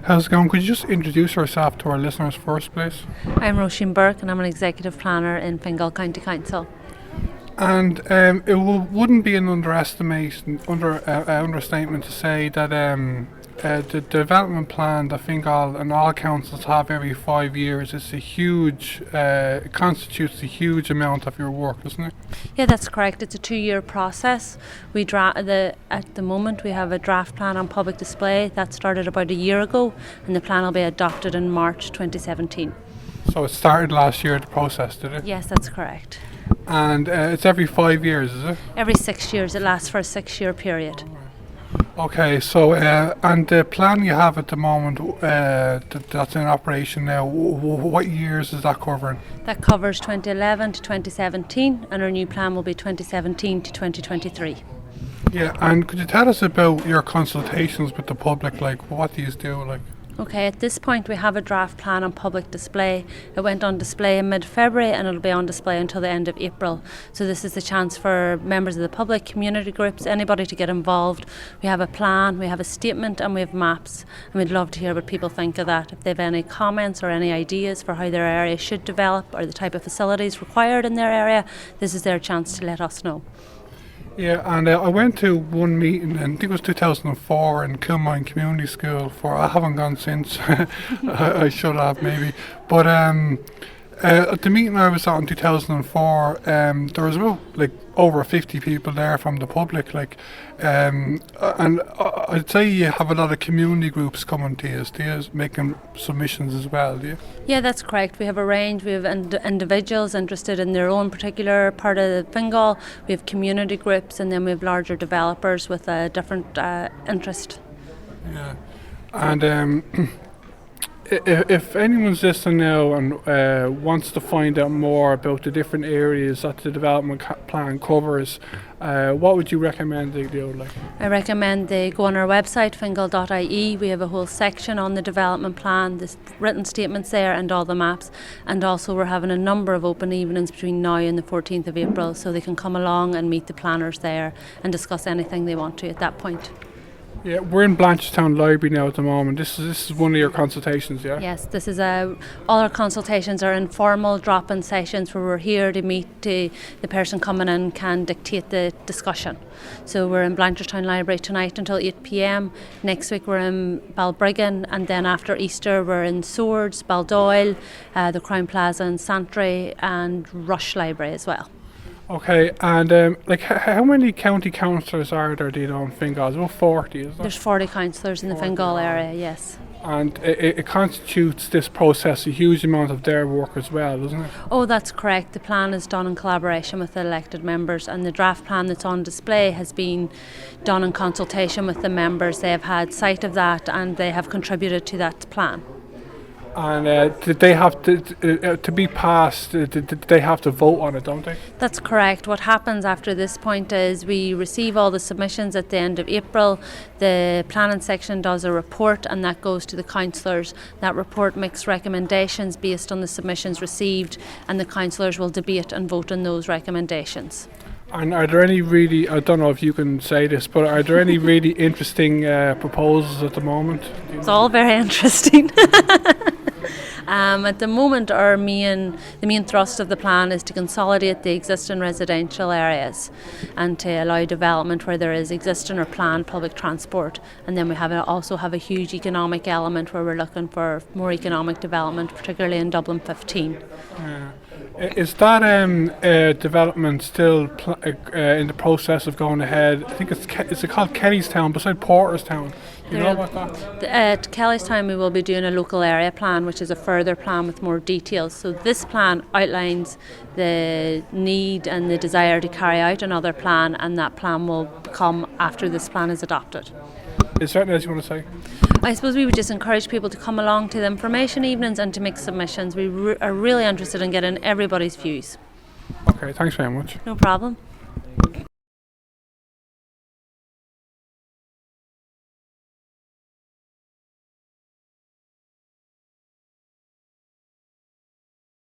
How's it going? Could you just introduce yourself to our listeners first, please? I'm Róisín Burke and I'm an executive planner in Fingal County Council. And it wouldn't be an understatement to say that the development plan that Fingal and all councils have every 5 years is a huge, it constitutes a huge amount of your work, doesn't it? Yeah, that's correct. It's a 2-year process. At the moment we have a draft plan on public display that started about a year ago, and the plan will be adopted in March 2017. So it started last year, the process, did it? Yes, that's correct. And it's every 5 years, is it? Every 6 years. It lasts for a 6-year period. Okay, so and the plan you have at the moment that's in operation now, what years is that covering? That covers 2011 to 2017, and our new plan will be 2017 to 2023. Yeah, and could you tell us about your consultations with the public? Like, what do you do? Like, Okay, at this point we have a draft plan on public display. It went on display in mid-February and it'll be on display until the end of April. So this is a chance for members of the public, community groups, anybody to get involved. We have a plan, we have a statement and we have maps, and we'd love to hear what people think of that. If they have any comments or any ideas for how their area should develop or the type of facilities required in their area, this is their chance to let us know. yeah, and I went to one meeting, and I think it was 2004 in Kilmine Community School. I haven't gone since. I should have maybe, but at the meeting I was at in 2004, there was about over 50 people there from the public, and I'd say you have a lot of community groups coming to you, making submissions as well, do you? Yeah, that's correct. We have a range. We have individuals interested in their own particular part of Fingal. We have community groups, and then we have larger developers with a different interest. Yeah, and if anyone's listening now and wants to find out more about the different areas that the development plan covers, what would you recommend they do? I recommend they go on our website, fingal.ie. We have a whole section on the development plan, there's written statements there and all the maps, and also we're having a number of open evenings between now and the 14th of April, so they can come along and meet the planners there and discuss anything they want to at that point. Yeah, we're in Blanchardstown Library now at the moment. This is one of your consultations, yeah? Yes, this is all our consultations are informal drop-in sessions where we're here to meet the person coming in can dictate the discussion. So we're in Blanchardstown Library tonight until 8 p.m. Next week we're in Balbriggan, and then after Easter we're in Swords, Baldoyle, the Crown Plaza in Santry, and Rush Library as well. Okay, and how many county councillors are there, do you know, in Fingal? About 40, is there? There's 40 councillors in the Fingal area, yes. And it constitutes this process a huge amount of their work as well, doesn't it? Oh, that's correct. The plan is done in collaboration with the elected members, and the draft plan that's on display has been done in consultation with the members. They have had sight of that and they have contributed to that plan. And did they have to be passed? Did they have to vote on it, don't they? That's correct. What happens after this point is we receive all the submissions at the end of April. The planning section does a report, and that goes to the councillors. That report makes recommendations based on the submissions received, and the councillors will debate and vote on those recommendations. And are there any really, I don't know if you can say this, but are there any really interesting proposals at the moment? It's all very interesting. At the moment, the main thrust of the plan is to consolidate the existing residential areas and to allow development where there is existing or planned public transport. And then we also have a huge economic element where we're looking for more economic development, particularly in Dublin 15. Yeah. Is that development still in the process of going ahead? I think is it called Kellystown beside Porterstown? You know about that? At Kellystown we will be doing a local area plan, which is a further plan with more details. So this plan outlines the need and the desire to carry out another plan, and that plan will come after this plan is adopted. Is there anything else you want to say? I suppose we would just encourage people to come along to the information evenings and to make submissions. We are really interested in getting everybody's views. Okay, thanks very much. No problem.